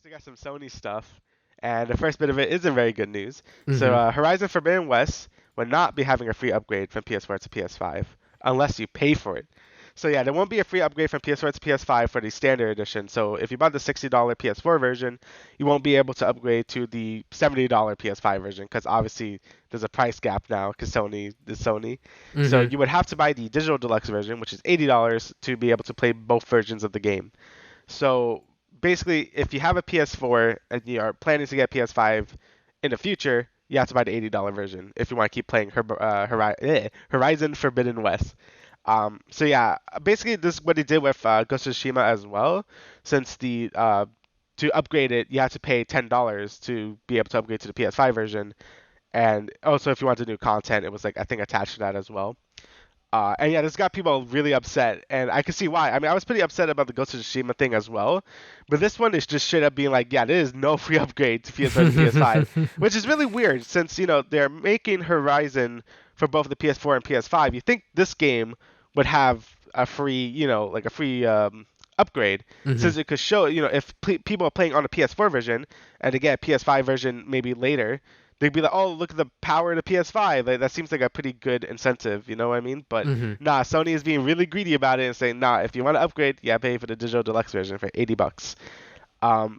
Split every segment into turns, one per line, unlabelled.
actually got some Sony stuff, and the first bit of it isn't very good news. So,
Mm-hmm.
Horizon Forbidden West will not be having a free upgrade from PS4 to PS5 unless you pay for it. So yeah, there won't be a free upgrade from PS4 to PS5 for the standard edition. So if you bought the $60 PS4 version, you won't be able to upgrade to the $70 PS5 version because obviously there's a price gap now because Sony is Sony. So
Mm-hmm.
you would have to buy the digital deluxe version, which is $80 to be able to play both versions of the game. So basically, if you have a PS4 and you are planning to get PS5 in the future, you have to buy the $80 version if you want to keep playing Horizon Forbidden West. So yeah, basically this is what they did with Ghost of Tsushima as well. Since the to upgrade it, you have to pay $10 to be able to upgrade to the PS5 version, and also if you want the new content, it was like I think attached to that as well. And yeah, this got people really upset, and I can see why. I mean, I was pretty upset about the Ghost of Tsushima thing as well, but this one is just straight up being like, yeah, there is no free upgrade to PS4 to PS5, which is really weird since they're making Horizon for both the PS4 and PS5. You think this game would have a free, like a free upgrade,
Mm-hmm.
since it could show, if people are playing on the PS4 version and they get a PS5 version maybe later, they'd be like, oh, look at the power of the PS5. Like, that seems like a pretty good incentive, you know what I mean? But
Mm-hmm.
nah, Sony is being really greedy about it and saying, nah, if you want to upgrade, yeah, pay for the digital deluxe version for $80.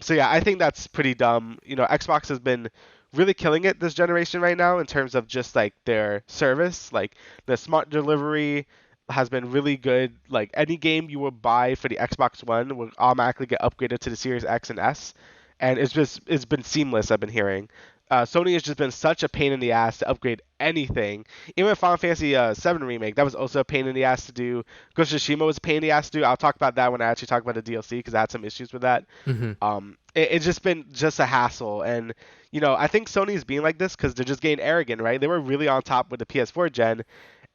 So yeah, I think that's pretty dumb. Xbox has been really killing it this generation right now in terms of just like their service. Like the smart delivery has been really good. Like any game you would buy for the Xbox One will automatically get upgraded to the Series X and S, and it's been seamless. I've been hearing. Sony has just been such a pain in the ass to upgrade anything. Even Final Fantasy VII Remake, that was also a pain in the ass to do. Ghost of Tsushima was a pain in the ass to do. I'll talk about that when I actually talk about the DLC because I had some issues with that.
Mm-hmm.
It's just been just a hassle, and I think Sony's being like this because they're just getting arrogant, right? They were really on top with the PS4 gen,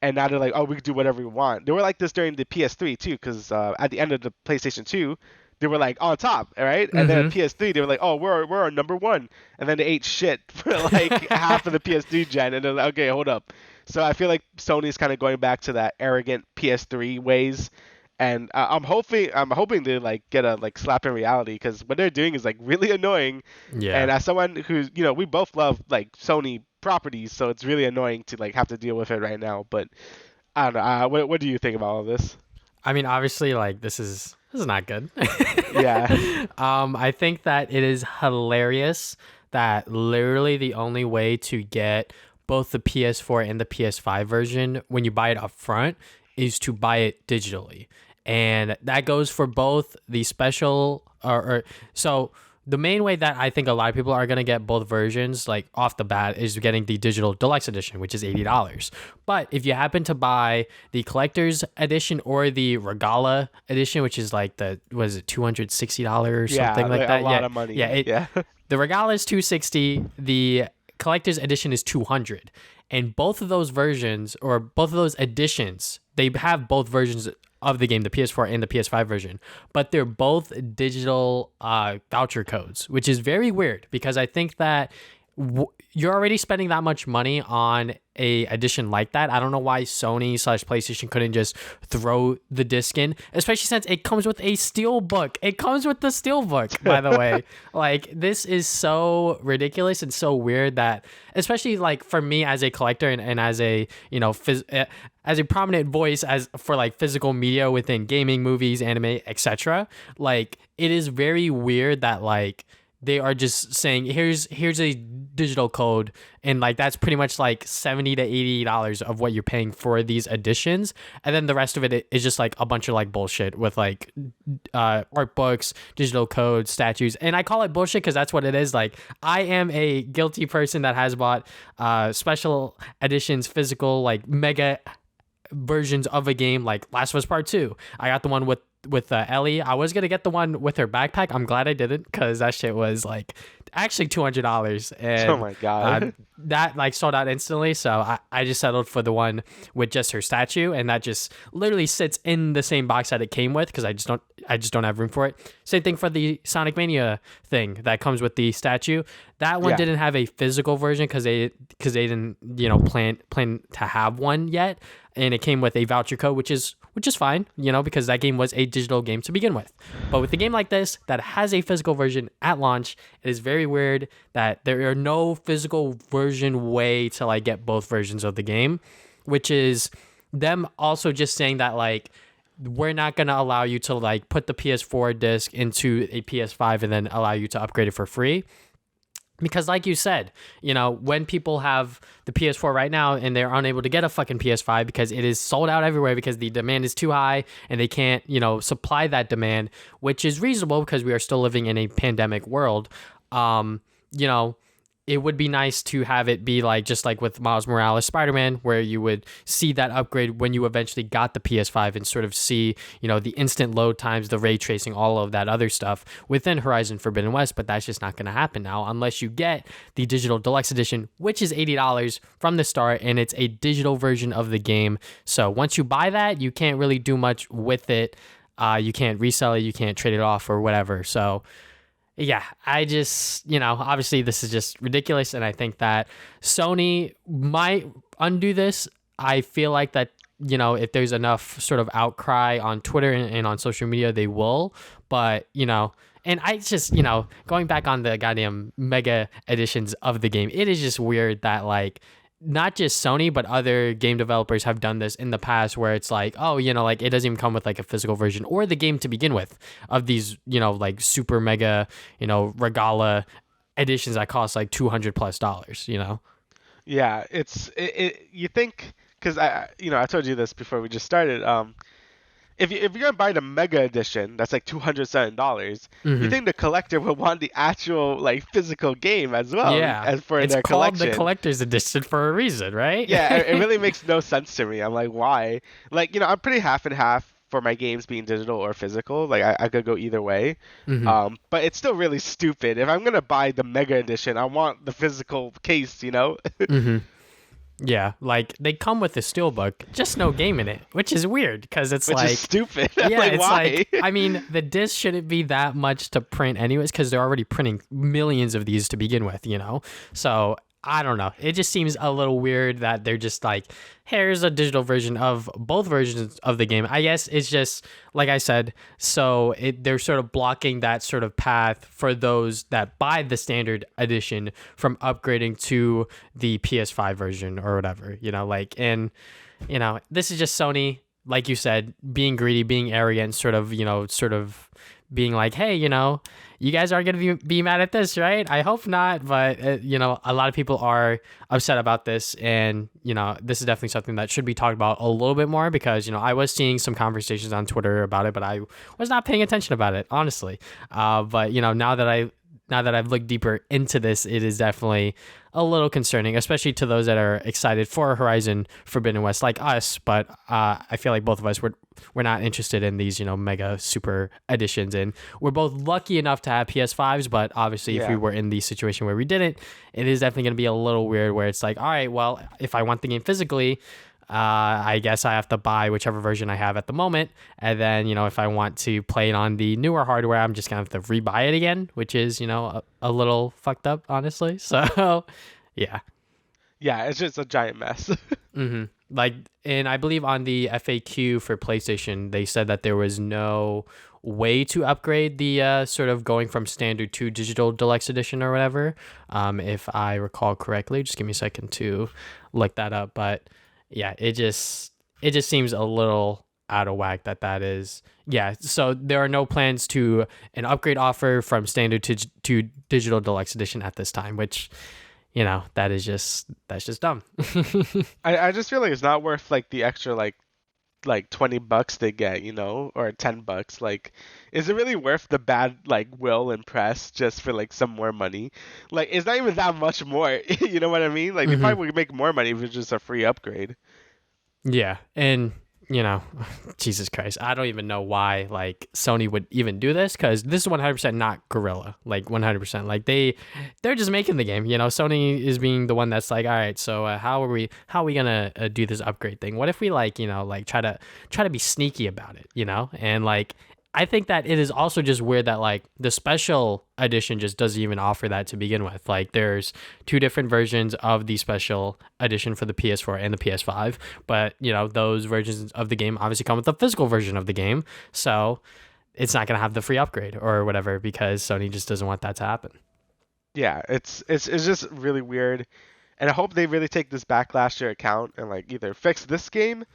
and now they're like, oh, we can do whatever we want. They were like this during the PS3 too, because at the end of the PlayStation 2, they were like on top, right? And then at
Mm-hmm.
PS3, they were like, oh, we're on number one, and then they ate shit for like half of the PS3 gen, and they're like, okay, hold up. So I feel like Sony's kind of going back to that arrogant PS3 ways, and I'm hoping to like get a like slap in reality because what they're doing is like really annoying.
Yeah.
And as someone who's we both love like Sony properties, so it's really annoying to like have to deal with it right now. But I don't know. What do you think about all this?
I mean, obviously, like this is not good.
Yeah.
I think that it is hilarious that literally the only way to get both the PS4 and the PS5 version when you buy it up front is to buy it digitally. And that goes for both the special or so the main way that I think a lot of people are going to get both versions like off the bat is getting the digital deluxe edition, which is $80. But if you happen to buy the collector's edition or the Regalla edition, which is like the was it $260 or
Yeah,
something like
like a
that?
lot
Yeah.
of money.
Yeah,
Yeah.
the Regalla is 260, the collector's edition is 200. And both of those versions or both of those editions, they have both versions of the game, the PS4 and the PS5 version, but they're both digital voucher codes, which is very weird because I think that you're already spending that much money on a edition like that. I don't know why Sony/PlayStation couldn't just throw the disc in, especially since it comes with a steel book. It comes with the steel book, by the way. Like, this is so ridiculous and so weird that, especially like for me as a collector and as a as a prominent voice as for like physical media within gaming, movies, anime, etc. Like, it is very weird that like they are just saying here's a digital code, and like that's pretty much like $70 to $80 of what you're paying for these editions, and then the rest of it is just like a bunch of like bullshit with like art books, digital codes, statues. And I call it bullshit because that's what it is. Like, I am a guilty person that has bought special editions, physical like mega versions of a game like Last of Us Part 2. I got the one with Ellie. I was gonna get the one with her backpack. I'm glad I didn't because that shit was like actually $200,
Oh
and
my god.
that like sold out instantly. So I just settled for the one with just her statue, and that just literally sits in the same box that it came with because I just don't have room for it. Same thing for the Sonic Mania thing that comes with the statue. That one
Yeah.
didn't have a physical version because they didn't plan to have one yet, and it came with a voucher code, which is which is fine, because that game was a digital game to begin with. But with a game like this that has a physical version at launch, it is very weird that there are no physical version way to like get both versions of the game, which is them also just saying that like we're not going to allow you to like put the PS4 disc into a PS5 and then allow you to upgrade it for free. Because like you said, when people have the PS4 right now and they're unable to get a fucking PS5 because it is sold out everywhere because the demand is too high and they can't, supply that demand, which is reasonable because we are still living in a pandemic world. You know, it would be nice to have it be like just like with Miles Morales Spider-Man, where you would see that upgrade when you eventually got the PS5 and sort of see, the instant load times, the ray tracing, all of that other stuff within Horizon Forbidden West. But that's just not going to happen now unless you get the digital deluxe edition, which is $80 from the start, and it's a digital version of the game. So once you buy that, you can't really do much with it. You can't resell it, you can't trade it off or whatever. So yeah, I just, obviously this is just ridiculous. And I think that Sony might undo this. I feel like that, if there's enough sort of outcry on Twitter and on social media, they will. But, and I just, going back on the goddamn mega editions of the game, it is just weird that like, not just Sony, but other game developers have done this in the past where it's like, oh, like it doesn't even come with like a physical version or the game to begin with of these, like super mega, Regalla editions that cost like $200+.
Yeah, you think, because I told you this before we just started. If you're gonna buy the mega edition, that's like $207. You
Mm-hmm.
think the collector will want the actual like physical game as well
Yeah.
as for
It's
their
called the
collection?
collector's edition for a reason, right?
Yeah, it really makes no sense to me. I'm like, why? Like, I'm pretty half and half for my games being digital or physical. Like, I could go either way.
Mm-hmm.
But it's still really stupid. If I'm gonna buy the mega edition, I want the physical case.
Mm-hmm. Yeah, like they come with the steelbook, just no game in it, which is weird because it's
Which is
like,
stupid. I'm
yeah,
like,
it's
why?
like, I mean, the disc shouldn't be that much to print anyways because they're already printing millions of these to begin with. So I don't know. It just seems a little weird that they're just like, here's a digital version of both versions of the game. I guess it's just, like I said, so they're sort of blocking that sort of path for those that buy the standard edition from upgrading to the PS5 version or whatever, and this is just Sony, like you said, being greedy, being arrogant, sort of being like, hey, you guys aren't going to be mad at this, right? I hope not. But, a lot of people are upset about this. And, this is definitely something that should be talked about a little bit more because, I was seeing some conversations on Twitter about it, but I was not paying attention about it, honestly. But, now that I've looked deeper into this, it is definitely a little concerning, especially to those that are excited for Horizon Forbidden West, like us. But I feel like both of us we're not interested in these, mega super editions, and we're both lucky enough to have PS5s. But obviously, if we
Yeah.
were in the situation where we didn't, it is definitely going to be a little weird. Where it's like, all right, well, if I want the game physically, I guess I have to buy whichever version I have at the moment. And then, if I want to play it on the newer hardware, I'm just going to have to rebuy it again, which is, a little fucked up, honestly. So, yeah.
Yeah, it's just a giant mess.
hmm Like, and I believe on the FAQ for PlayStation, they said that there was no way to upgrade the sort of going from standard to digital deluxe edition or whatever. If I recall correctly, just give me a second to look that up. But yeah, it just seems a little out of whack that is. Yeah, so there are no plans to an upgrade offer from standard to digital deluxe edition at this time, which that's just dumb.
I just feel like it's not worth like the extra like $20 they get, or $10. Like, is it really worth the bad like will and press just for like some more money? Like, it's not even that much more. You know what I mean? Like, they
hmm
probably would make more money if it's just a free upgrade.
Yeah, and Jesus Christ, I don't even know why like Sony would even do this because this is 100% not Gorilla, like 100%. Like they're just making the game. Sony is being the one that's like, all right, so how are we gonna do this upgrade thing? What if we like try to be sneaky about it, and like I think that it is also just weird that like the special edition just doesn't even offer that to begin with. Like there's two different versions of the special edition for the PS4 and the PS5, but those versions of the game obviously come with the physical version of the game. So it's not going to have the free upgrade or whatever because Sony just doesn't want that to happen.
Yeah, it's just really weird, and I hope they really take this backlash to account and like either fix this game,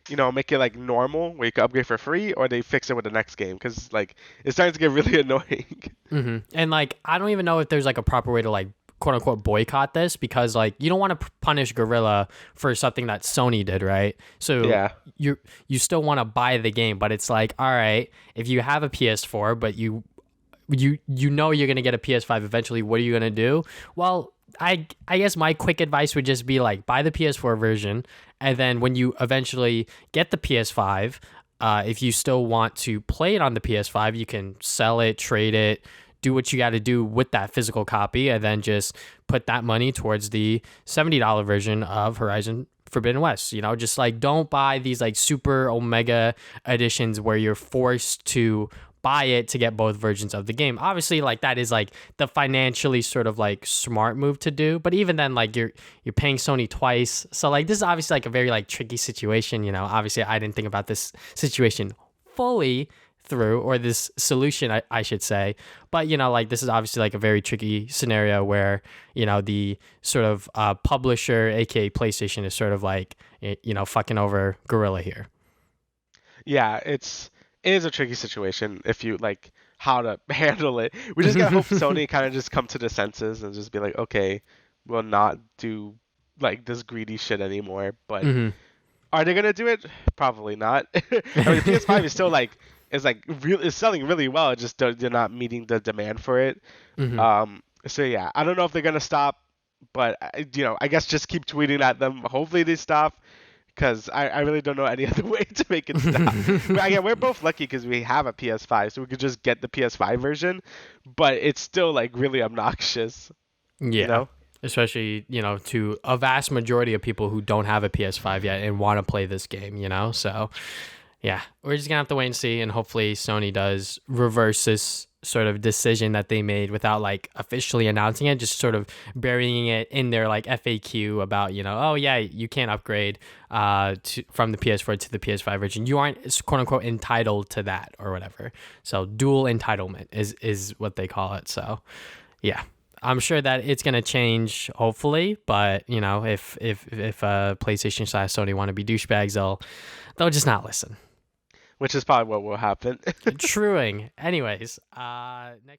make it like normal where you can upgrade for free, or they fix it with the next game because like it's starting to get really annoying.
And like, I don't even know if there's like a proper way to like quote unquote boycott this because like you don't want to punish Gorilla for something that Sony did, right? So
Yeah,
you still want to buy the game, but it's like, all right, if you have a PS4, but you know you're gonna get a PS5 eventually, what are you gonna do? Well, I guess my quick advice would just be like buy the PS4 version, and then when you eventually get the PS5, if you still want to play it on the PS5, you can sell it, trade it, do what you got to do with that physical copy, and then just put that money towards the $70 version of Horizon Forbidden West. Just like don't buy these like super omega editions where you're forced to buy it to get both versions of the game. Obviously, like that is like the financially sort of like smart move to do, but even then like you're paying Sony twice. So like this is obviously like a very like tricky situation, Obviously, I didn't think about this situation fully through, or this solution I should say, but like this is obviously like a very tricky scenario where the sort of publisher, aka PlayStation, is sort of like fucking over Gorilla here.
yeah, it is a tricky situation if you like how to handle it. We just gotta hope Sony kind of just come to the senses and just be like, okay, we'll not do like this greedy shit anymore. But
Hmm.
are they gonna do it? Probably not. I mean, the PS5 is still like is selling really well. It just they're not meeting the demand for it.
Hmm.
So yeah, I don't know if they're gonna stop, but I guess just keep tweeting at them. Hopefully they stop, because I really don't know any other way to make it stop. But again, we're both lucky because we have a PS5, so we could just get the PS5 version. But it's still like really obnoxious, you
Yeah.
know?
Especially, to a vast majority of people who don't have a PS5 yet and want to play this game. So, yeah, we're just going to have to wait and see. And hopefully, Sony does reverse this sort of decision that they made without like officially announcing it, just sort of burying it in their like FAQ about, oh, yeah, you can't upgrade from the PS4 to the PS5 version. You aren't quote unquote entitled to that or whatever. So, dual entitlement is what they call it. So, yeah. I'm sure that it's gonna change, hopefully, but if PlayStation slash Sony want to be douchebags, they'll just not listen.
Which is probably what will happen.
Truing. Anyways, next.